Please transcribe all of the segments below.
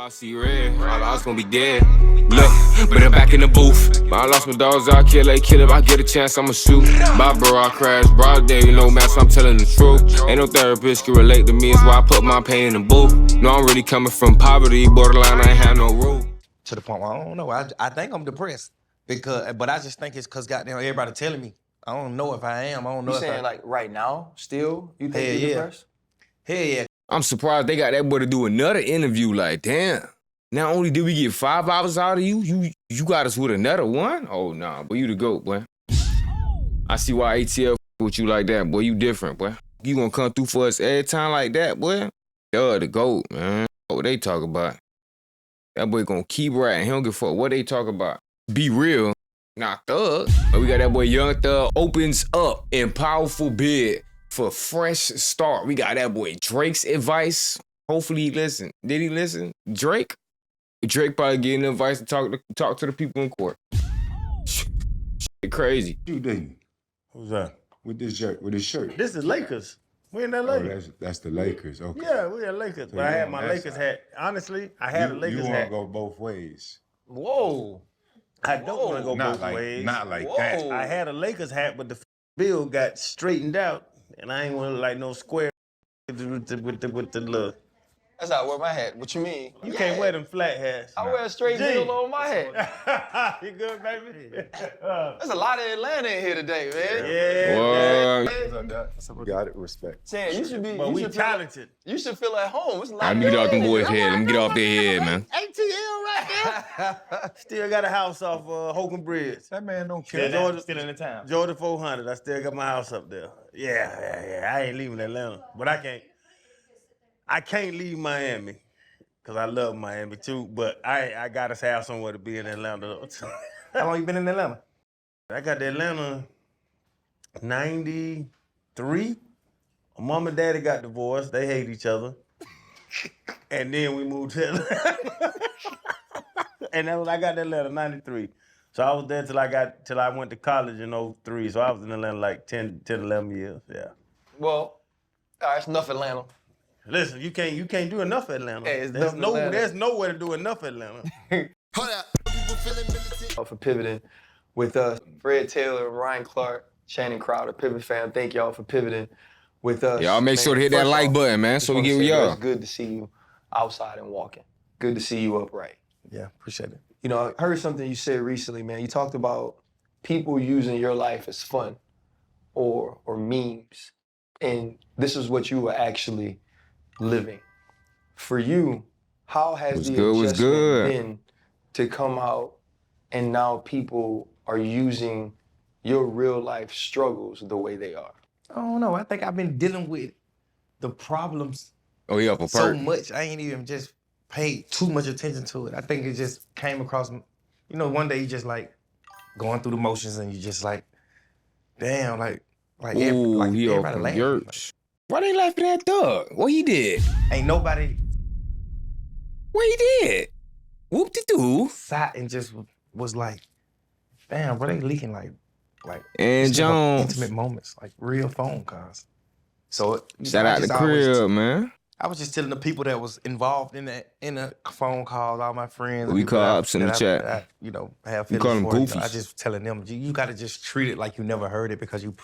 I see red, I was gonna be dead. Look, but I'm back in the booth. I lost my dogs, I'll kill if I get a chance, I'ma shoot. Bye, bro, I crash, broad day, you know, man, so I'm telling the truth. Ain't no therapist can relate to me, it's why I put my pain in the booth. No, I'm really coming from poverty, borderline, I ain't have no roof. To the point where I don't know, I think I'm depressed. But I just think it's because goddamn everybody telling me. I don't know if I am, I don't know You if saying like right now, still, you think you're depressed? Hell yeah. I'm surprised they got that boy to do another interview, like, damn. Not only did we get 5 hours out of you got us with another one? Oh, nah, boy, you the GOAT, boy. I see why ATL with you like that, boy. You different, boy. You gonna come through for us every time like that, boy? You're the GOAT, man. What they talk about? That boy gonna keep writing. He don't give a fuck what they talk about. Be real, not thug. But we got that boy Young Thug opens up in powerful bid for fresh start. We got that boy Drake's advice. Hopefully he listened. Did he listen? Drake probably getting advice to talk to the people in court. Shit crazy. You didn't. Who's that? With this shirt. This is Lakers. We in LA. Oh, that's the Lakers. Okay. Yeah, we in Lakers. So but I you had on my that Lakers side. hat. Honestly, I had a Lakers You hat. want to go both ways. Whoa. I don't want to go Not both like ways. not like Whoa. that. I had a Lakers hat, but the bill got straightened out, and I ain't want to look like no square with the look. That's not where my hat. What you mean? You can't wear them flat hats. I wear a straight G. deal on my hat. You good, baby? There's a lot of Atlanta in here today, man. Yeah. You got it. Respect. Sam, you should be. But you we should talented. You should feel at home. It's a lot Let me of get off them Atlanta boys' in here. head. Let me get off their head, man. ATL right there. Still got a house off Hogan Bridge. That man don't care. Yeah, Georgia Still in the town. Georgia 400. I still got my house up there. Yeah. I ain't leaving Atlanta, but I can't leave Miami because I love Miami too. But I gotta have somewhere to be in Atlanta. How long you been in Atlanta? I got to Atlanta 93. My mom and daddy got divorced. They hate each other. And then we moved to Atlanta. And that was, I got to Atlanta 93. So I was there till I went to college in 03. So I was in Atlanta like 10, 11 years. Yeah. Well, all right, it's enough Atlanta. Listen, you can't do enough Atlanta. Hey, it's enough Atlanta. There's nowhere to do enough Atlanta. For pivoting with us, Fred Taylor, Ryan Clark, Shannon Crowder, Pivot fam. Thank y'all for pivoting with us. Y'all make sure to hit that First like off, button, man, just so we wanna get say, with bro, y'all. It's good to see you outside and walking. Good to see you upright. Yeah, appreciate it. You know, I heard something you said recently, man. You talked about people using your life as fun or memes. And this is what you were actually living. For you, how has the adjustment been to come out and now people are using your real life struggles the way they are? I don't know. I think I've been dealing with the problems Oh, yeah, for so much. I ain't even just paid too much attention to it. I think it just came across, one day you just like going through the motions and you just like, damn, like Ooh, he off everybody from laughing. Yerks. Why they laughing at Thug? What he did? Ain't nobody What he did? Whoop-de-doo. sat and just was like, damn, bro, they leaking like And stuff on Jones. intimate moments, like real phone calls. So Shout out to Crib, man. I was just telling the people that was involved in the phone calls, all my friends. We people call that ups in the chat. I have We feelings call them for, goofies. I just telling them, you got to just treat it like you never heard it because you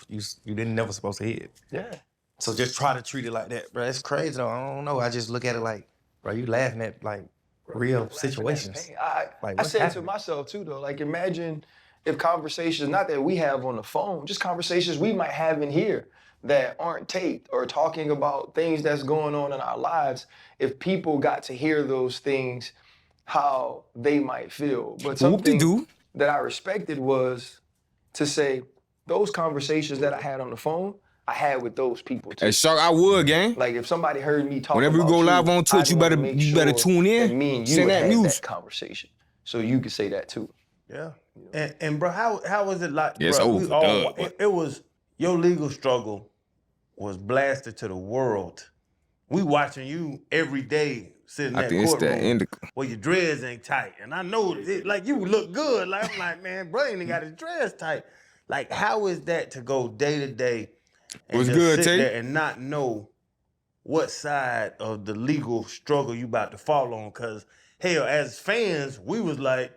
didn't never supposed to hear it. Yeah. So just try to treat it like that, bro. It's crazy though. I don't know. I just look at it like, bro, you laughing at like real situations. I what's said happening? to myself too, though, like imagine if conversations, not that we have on the phone, just conversations we might have in here that aren't taped or talking about things that's going on in our lives, if people got to hear those things, how they might feel. But something Whoop-de-doo. that I respected was to say, those conversations that I had on the phone, I had with those people too. Hey, Shark, I would, gang. Like if somebody heard me talk Whenever we about go you, live on Twitch, I'd you wanna better make you better sure tune in. that me and you Send had that news. that conversation, so you could say that too. Yeah. And bro, how was it like? Yeah, it's bro, over we for all- Doug, but- it was your legal struggle was blasted to the world. We watching you every day sitting in I that think it's that courtroom indica. where your dreads ain't tight, and I know like you look good. Like I'm like, man, bro, ain't got his dreads tight. Like, how is that to go day to day and What's just good, sit Tay? there and not know what side of the legal struggle you about to fall on? Cause hell, as fans, we was like,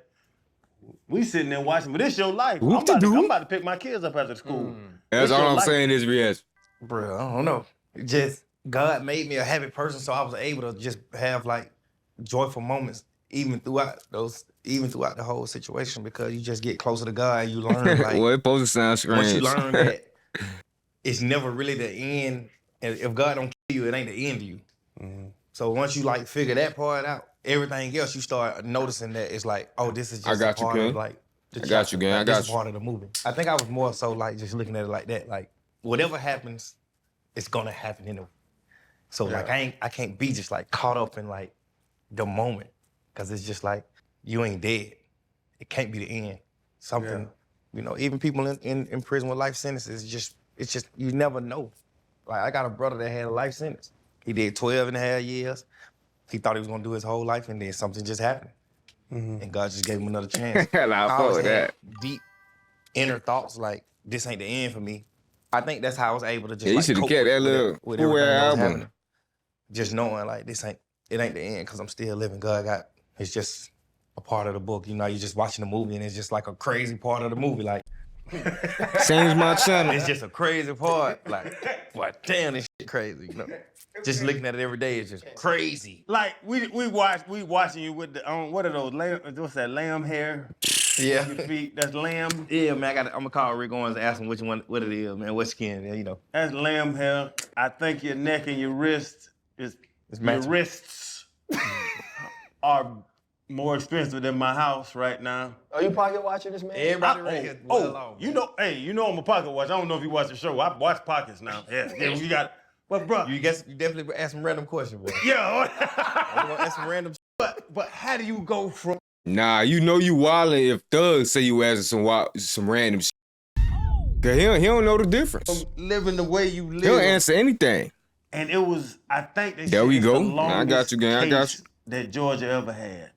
we sitting there watching, but it's your life. I'm Whoop-de-doo. about to pick my kids up after school. That's It's all your I'm life. saying is reaction. Bro, I don't know. It just God made me a happy person, so I was able to just have like joyful moments even throughout the whole situation because you just get closer to God and you learn like Well, it's supposed to sound strange. once you learn that it's never really the end. And if God don't kill you, it ain't the end of you. So once you like figure that part out, everything else you start noticing that it's like, oh, this is just got a you, part King. of like the I got you, chapter. gang. I Like, got this is you. part of the movie. I think I was more so like just looking at it like that. Like whatever happens, it's gonna happen anyway. So like I can't be just like caught up in like the moment because it's just like you ain't dead. It can't be the end. Something, you know, even people in prison with life sentences, it's just you never know. Like I got a brother that had a life sentence. He did 12 and a half years. He thought he was gonna do his whole life and then something just happened. And God just gave him another chance. Nah, I fuck always with had that. deep inner thoughts like this ain't the end for me. I think that's how I was able to just Yeah, you like shoulda cope kept that with little with cool everything that was album. happening. Just knowing like it ain't the end because I'm still living. It's just a part of the book. You know, you're just watching the movie and it's just like a crazy part of the movie. Like Change my channel. it's just a crazy part. Like, boy, damn, this shit crazy. You know, just looking at it every day is just crazy. Like we watching you with the what are those lamb? What's that lamb hair? Yeah. Your feet. That's lamb. Yeah, man. I'm gonna call Rick Owens and ask him what it is, man. What skin? You know. That's lamb hair. I think your neck and your wrist your matching. wrists are more expensive than my house right now. Are you pocket watching this, man? Everybody right here. well off, you man. know, hey, you know I'm a pocket watch. I don't know if you watch the show. I watch pockets now. Yeah, you got. But bro, You definitely ask some random questions, boy. yeah. I'm gonna ask some random. but how do you go from Nah, you know you wildin' if Thug say you asking some random shit. Cause he don't know the difference. living the way you live? He'll answer anything. And it was, I think they There said we it's go. the Nah, I longest got you, gang. I got case you. that Georgia ever had.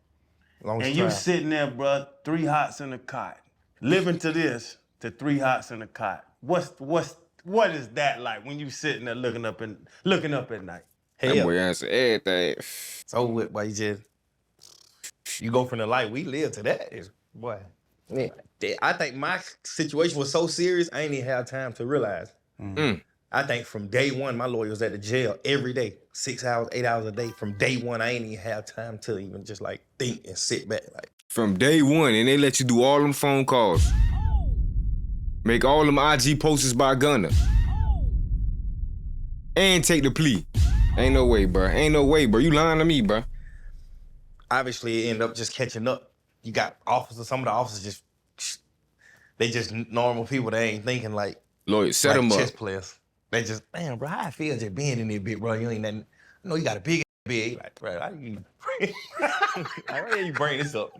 Longest And you trial. sitting there, bruh, 3 hots in a cot, living to this, to 3 hots in a cot. What is that like when you sitting there looking up at night? That Hell, boy answer everything. it's over with, boy. You go from the life we live to that. Boy. Man, I think my situation was so serious, I ain't even have time to realize. I think from day one, my lawyer was at the jail every day, 6 hours, 8 hours a day. From day one, I ain't even have time to even just like think and sit back. Like, From day one, and they let you do all them phone calls. Make all them IG posters by Gunner. And take the plea. Ain't no way, bro. Ain't no way, bro. You lying to me, bro. obviously, it ended up just catching up. You got officers, some of the officers they just normal people. They ain't thinking like Lawyer, set like him up. chess players. They just, damn, bro, how I feel just being in there, bit, bro. You ain't nothing. I know you got a big bed. Like, bro, how you, like, why you bring this up?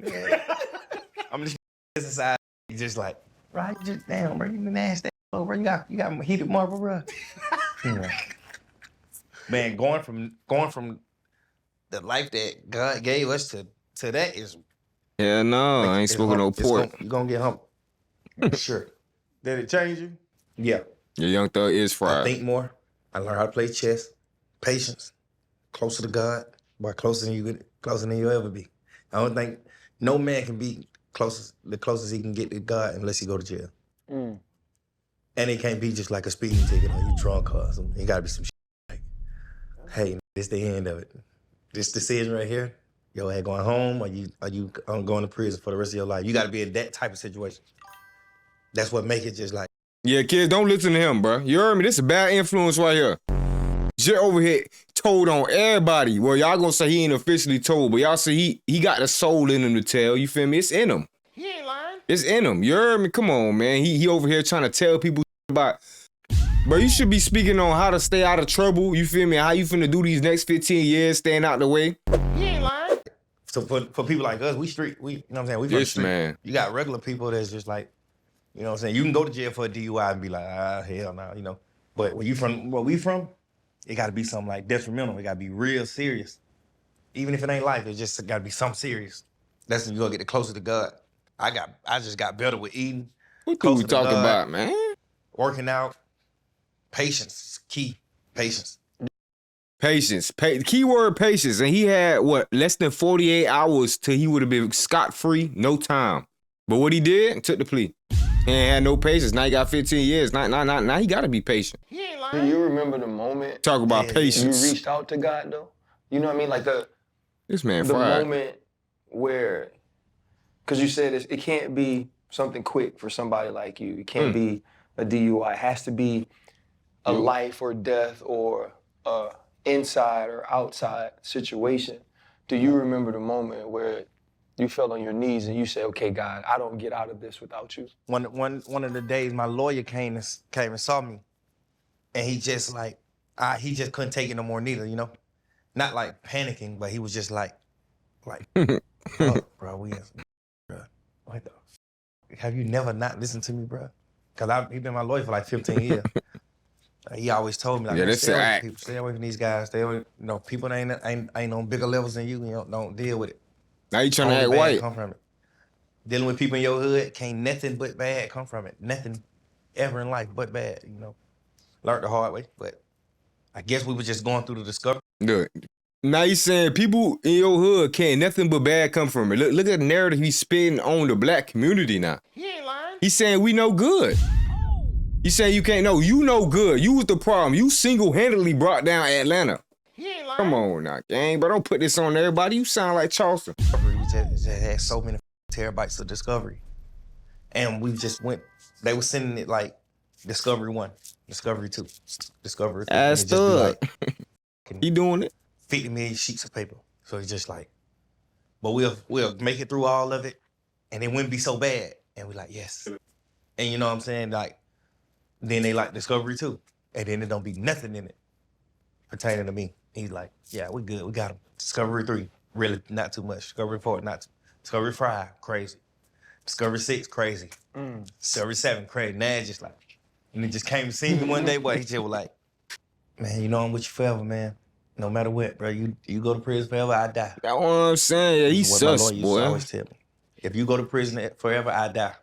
I'm just inside. You just like, bro, you just damn, bro, you nasty, bro. You got heated marble, bro. Man, going from the life that God gave us to that is. Yeah, no, I ain't it's smoking no pork. You're gonna get humbled. Sure. Did it change you? Yeah. Your young thug is I fried. think more. I learned how to play chess. Patience. Closer to God. Boy, closer than you'll ever be. I don't think no man can be the closest he can get to God unless he go to jail. Mm. And it can't be just like a speeding ticket or you drunk or something. It gotta be some shit like, hey, this the end of it. This decision right here, your ass going home or you going to prison for the rest of your life. You gotta be in that type of situation. That's what make it just like, Yeah, kids, don't listen to him, bro. You heard me? This is a bad influence right here. Jit over here told on everybody. Well, y'all gonna say he ain't officially told, but y'all say he got the soul in him to tell. You feel me? It's in him. he ain't lying. It's in him. You heard me? Come on, man. He over here trying to tell people about. But you should be speaking on how to stay out of trouble. You feel me? How you finna do these next 15 years, staying out the way. He ain't lying. So for people like us, we street, you know what I'm saying? We from the Yes, street. man. You got regular people that's just like, you know what I'm saying? You can go to jail for a DUI and be like, hell no, you know. But where we from, it gotta be something like detrimental. It gotta be real serious. Even if it ain't life, it just gotta be something serious. That's when you gonna get the closer to God. I just got better with eating, What do Closer we to talking God. about, man? working out. Patience is key. Patience. Patience. Keyword patience. And he had, less than 48 hours till he would have been scot-free, no time. But what he did, took the plea. He ain't had no patience. Now he got 15 years. Now he got to be patient. Do you remember the moment Talk about patience. you reached out to God, though? You know what I mean? Like This man the fried. moment where, because you said it can't be something quick for somebody like you. It can't be a DUI. It has to be a life or death or a inside or outside situation. Do you remember the moment where you fell on your knees and you said, okay, God, I don't get out of this without you? One of the days, my lawyer came and saw me, and he just like, he just couldn't take it no more neither, you know? Not like panicking, but he was just like, oh, bro, bro, what the have you never not listened to me, bro? Because he been my lawyer for like 15 years. He always told me, like, Yeah, that's stay the away act. from people, stay away from these guys, stay away, people that ain't on bigger levels than you, don't deal with it. Now you trying to Only act bad white. come from it. Dealing with people in your hood, can't nothing but bad come from it. Nothing ever in life but bad, Learned the hard way, but I guess we were just going through the discovery. Look, now he's saying people in your hood can't nothing but bad come from it. Look at the narrative he's spitting on the black community now. He ain't lying. He's saying we know good. He's saying you can't know. You know good. You was the problem. You single-handedly brought down Atlanta. He ain't lying. Come on now, gang. But don't put this on everybody. You sound like Charleston. We just had so many terabytes of discovery. And we just they were sending it like Discovery 1, Discovery 2, Discovery 3. Ass thug. He doing it. 50 million sheets of paper. So it's just like, but we'll make it through all of it, and it wouldn't be so bad. And we're like, yes. And you know what I'm saying? Like, then they like Discovery 2, and then there don't be nothing in it pertaining to me. He's like, yeah, we good. We got him. Discovery 3, really not too much. Discovery 4, not too. Discovery 5, crazy. Discovery 6, crazy. Discovery 7, crazy. Now it's just like, and he just came to see me one day, boy. He just was like, man, I'm with you forever, man. No matter what, bro. You go to prison forever, I die. That's what I'm saying. Yeah, he's What my sus, lawyer used to boy. always tell me. If you go to prison forever, I die.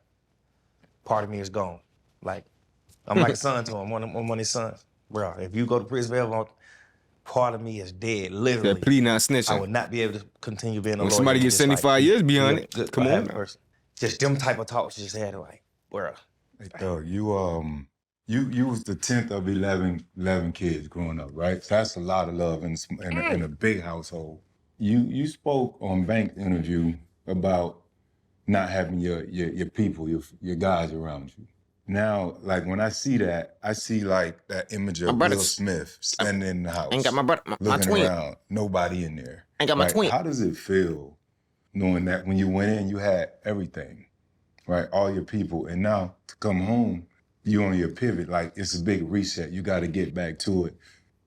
Part of me is gone. Like, I'm like a son to him. I'm one of his sons. Bro, if you go to prison forever, part of me is dead, literally. That plea not I snitching. would not be able to continue being a lawyer. When somebody gets Just like, 75 years beyond be a it, good, come on happy now. person. Just them type of talks just had like, bro. Hey, Thug, you was the 10th of 11 kids growing up, right? So that's a lot of love in a big household. You spoke on Bank's interview about not having your people, your guys around you. Now, like when I see that, I see like that image of Will Smith standing in the house, Ain't got my looking twin. around, nobody in there. Ain't got my Like, twin. how does it feel knowing that when you went in, you had everything, right? All your people, and now to come home, you on your pivot, like it's a big reset. You got to get back to it.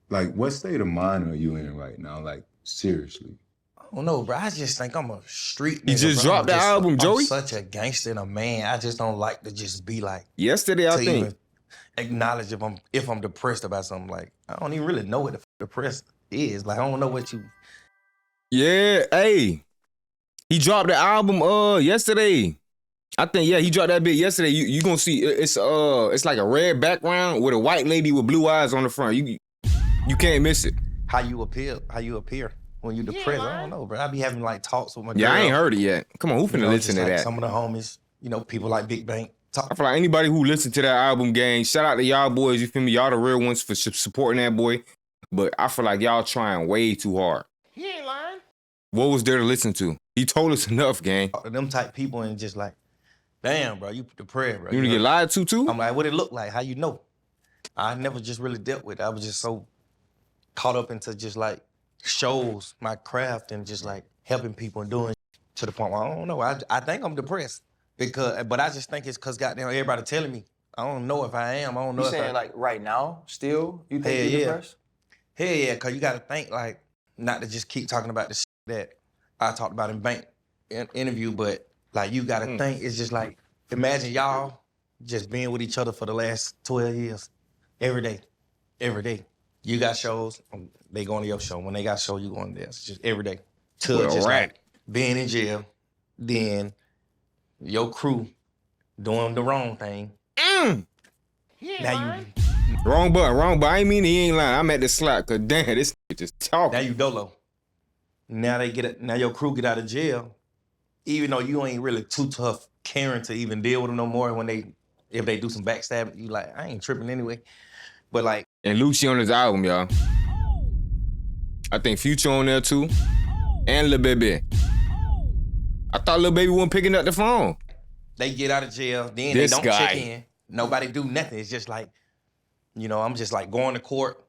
Like, what state of mind are you in right now? Like, seriously. I don't know, bro. I just think I'm a street nigga. You just bro. dropped the album, Joey? I'm such a gangster and a man. I just don't like to just be like, Yesterday, I to think. even acknowledge if I'm depressed about something. Like, I don't even really know what the depressed is. Like, I don't know what you. Yeah, hey. He dropped the album yesterday. I think, yeah, he dropped that bit yesterday. You gonna see it's like a red background with a white lady with blue eyes on the front. You can't miss it. How you appear when you depressed. I don't know, bro. I be having like talks with my girl. Yeah, I ain't heard it yet. Come on, who finna listen just to like that? some of the homies, people like Big Bank. I feel like anybody who listened to that album, gang, shout out to y'all boys. You feel me? Y'all the real ones for supporting that boy. But I feel like y'all trying way too hard. He ain't lying. What was there to listen to? He told us enough, gang. Talk to them type people and just like, damn, bro, you depressed, bro. You wanna get lied to too? I'm like, what it look like? How you know? I never just really dealt with it. I was just so caught up into just like shows, my craft, and just like helping people and doing to the point where I don't know. I think I'm depressed but I just think it's because goddamn everybody telling me. I don't know if I am. I don't know. You if saying like right now, still, you think you're depressed? Hell yeah, because you got to think like, not to just keep talking about the shit that I talked about in Bank interview, but like you got to think, it's just like, imagine y'all just being with each other for the last 12 years, every day. You got shows, they going to your show. When they got show, you going to theirs, just every day. To Well, just right. like being in jail, then your crew doing the wrong thing. Now Wrong button. I ain't mean he ain't lying. I'm at the slot, cause damn, this nigga just Now talking. you dolo. Now your crew get out of jail, even though you ain't really too tough caring to even deal with them no more if they do some backstabbing, you like, I ain't tripping anyway. But like, And Lucci on his album, y'all. I think Future on there too. And Lil Baby. I thought Lil Baby wasn't picking up the phone. they get out of jail, then This they don't guy. check in. Nobody do nothing. It's just like, I'm just like going to court.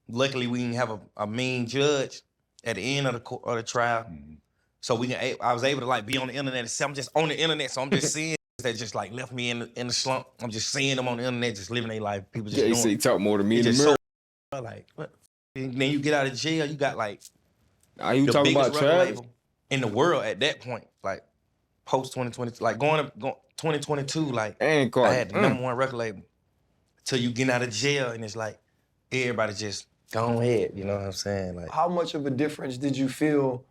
Luckily, we didn't have a mean judge at the end of the trial. Mm-hmm. So I was able to like be on the internet and say, I'm just on the internet, so I'm just seeing that just like left me in the slump. I'm just seeing them on the internet, just living their life. People just Yeah, he doing said he talk more to me in It's the just mirror. like, what? And then you get out of jail, you got like Are you the talking biggest about record Travis? label in the world at that point, like post 2020, like going 2022, like And I had the number one record label. Till you get out of jail and it's like everybody just go ahead, you know what I'm saying? Like, How much of a difference did you feel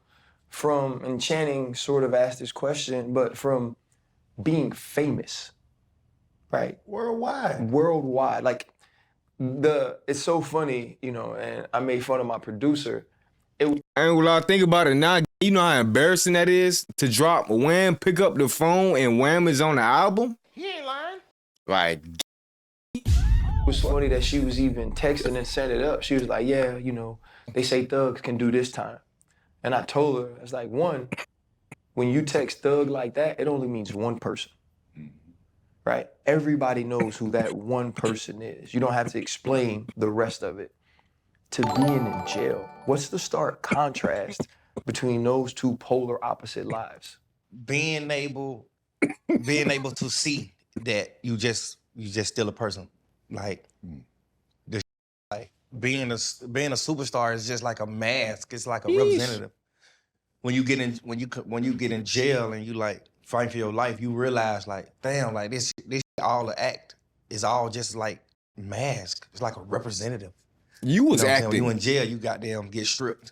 from, and Channing sort of asked this question, but from being famous, right? Worldwide. Like, it's so funny, and I made fun of my producer. I ain't gonna lie, think about it now. You know how embarrassing that is to drop Wham, pick up the phone, and Wham is on the album? he ain't lying. Like, It was funny that she was even texting and sent it up. She was like, yeah, they say thugs can do this time. And I told her, it's like, one, when you text thug like that, it only means one person, right? Everybody knows who that one person is. You don't have to explain the rest of it. To being in jail, what's the stark contrast between those two polar opposite lives? Being able to see that you just still a person, like like being a superstar is just like a mask. It's like a representative. When you get in jail and you like fight for your life, you realize like, damn, like this all the act is all just like mask. It's like a representative. you was When acting. you in jail, you goddamn get stripped.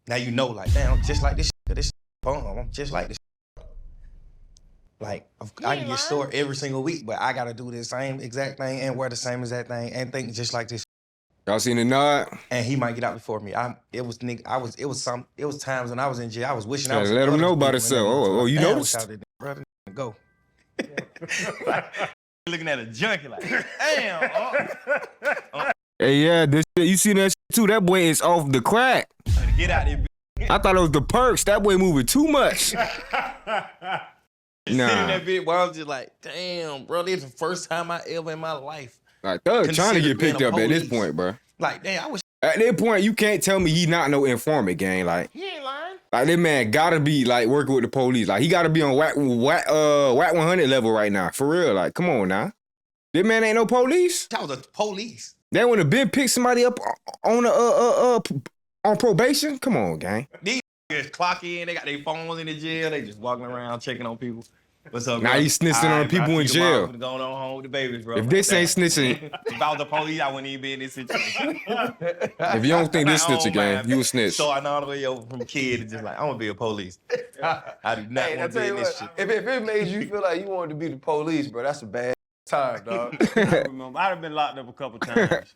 Now you know, like, damn, just like this fun. I'm just like this. Like, I can get sore every single week, but I gotta do the same exact thing and wear the same exact thing and think just like this. Y'all seen the nod? And he might get out before me. It was times when I was in jail. I was wishing I Yeah, was. let him other know about people in himself. there. Oh, you Damn, I noticed? wish I did that, brother. Go. Looking at a junkie like, damn. Hey, yeah, this shit, you seen that shit too? That boy is off the crack. Get out there. I thought it was the perks. That boy moving too much. Sitting in that bit where I was just like, damn, bro, this is the first time I ever in my life. Like, Thug trying to Consider get picked being up a at this police. point, bro. Like, damn, I wish At this point, you can't tell me he not no informant, gang. Like, he ain't lying. Like, this man gotta be, like, working with the police. Like, he gotta be on whack 100 level right now. For real. Like, come on now. This man ain't no police. I was a police. They would have been picked somebody up on on probation. Come on, gang. These niggas clock in, they got their phones in the jail, they just walking around checking on people. What's up, Now bro? you snitching on people in jail. Going on home with the babies, bro. If this ain't snitching, If I was the police, I wouldn't even be in this situation. if you don't think this snitching, gang, you a snitch. So I know all the way over from kid and just like, I'm gonna be a police. I do not Hey, I want to tell be you in this what, shit. if it made you feel like you wanted to be the police, bro, that's a bad time, dog. I remember I've been locked up a couple times,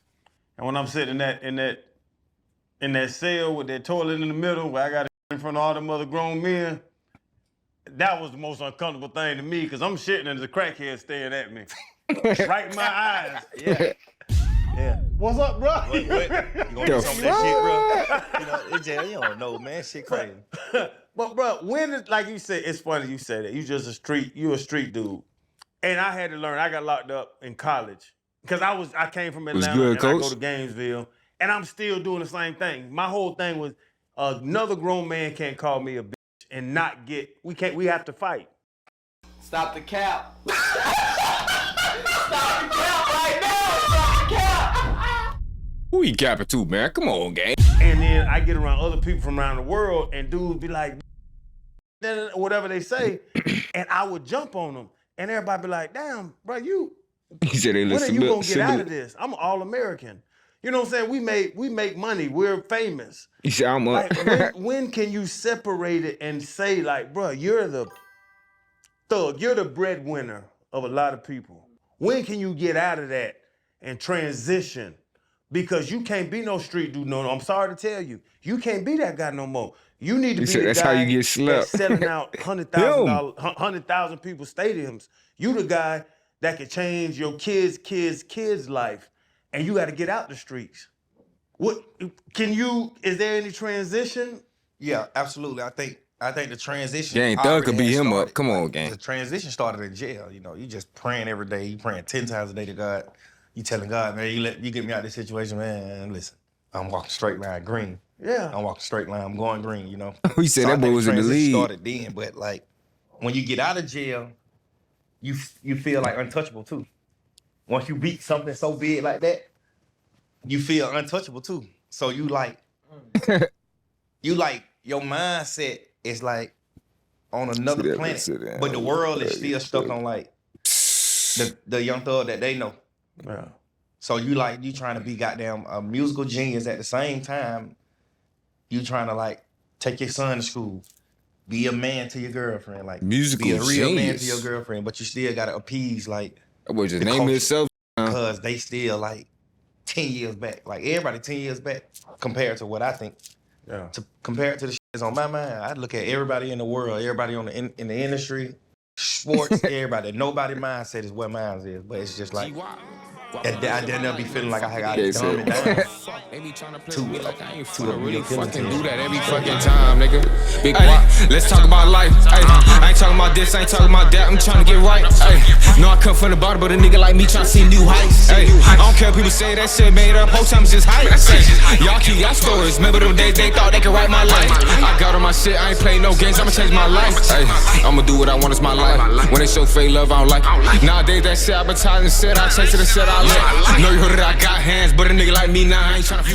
and when I'm sitting in that cell with that toilet in the middle, where I got in front of all them other grown men, that was the most uncomfortable thing to me, because I'm shitting and the crackhead staring at me, right in my eyes. Yeah. Yeah. What's up, bro? What? You gonna do some of that shit, bro? You know, in jail, you don't know, man. Shit crazy. But bro, when is, like you said, it's funny you say that. You a street dude. And I had to learn. I got locked up in college because I came from Atlanta good, and Coach? I go to Gainesville, and I'm still doing the same thing. My whole thing was another grown man can't call me a bitch and not get. We have to fight. Stop the cap. Stop the cap right now. Stop the cap. Who you capping to, man? Come on, gang. And then I get around other people from around the world, and dudes be like, whatever they say, and I would jump on them, and everybody be like, "Damn, bro, you." He said they When are listen. you gonna get out of this? I'm all American. You know what I'm saying? We make money. We're famous. He said, I'm up. Like, when can you separate it and say, like, bro, you're the thug, you're the breadwinner of a lot of people. When can you get out of that and transition. Because you can't be no street dude no more. I'm sorry to tell you. You can't be that guy no more. You need to be the That's guy how you get that's slept. selling out $100,000 people stadiums. You the guy that can change your kids' life. And you got to get out the streets. Is there any transition? Yeah, absolutely. I think the transition. Gang Thug already could beat has him started. up. Come on, gang. The transition started in jail. You know, you just praying every day. You praying 10 times a day to God. You telling God, man, you get me out of this situation, man. Listen, I'm walking straight line green. Yeah. I'm walking straight line. I'm going green. You know. He said that I boy think was in the transition league. started then, but like when you get out of jail, you feel like untouchable too. Once you beat something so big like that, you feel untouchable too. So you like your mindset is like on another planet, but the world is still stuck on like the Young Thug that they know. Yeah. So you trying to be goddamn a musical genius at the same time. You trying to like take your son to school, be a man to your girlfriend, like Musical be a real man genius. to your girlfriend, but you still gotta appease like That boy just the named culture. himself. Because they still like 10 years back. Like everybody 10 years back compared to what I think. Yeah. Compared to the shit that's on my mind, I look at everybody in the world, everybody in the industry, sports, everybody. Nobody mindset is what mine is. But it's just like, I dare not be feeling like I got to dumb it down. They be trying to play To with me like I ain't to a really real feeling fucking to do it. that every fucking time, nigga. Big Guappo. Let's talk about life. Ay, I ain't talking about this, I ain't talking about that. I'm trying to get right. Ay, no, I come from the bottom, but a nigga like me trying to see new heights. Ay, I don't care if people say that shit made up. Whole time it's just hype. Y'all keep y'all stories. Remember them days they thought they could write my life. I got on my shit, I ain't playing no games. I'ma change my life. Ay, I'ma do what I want, it's my life. When they show fake love, I don't like it. Nowadays that shit advertising shit, I chase it and shit I like. Know you heard it, I got hands, but a nigga like me now, I ain't trying to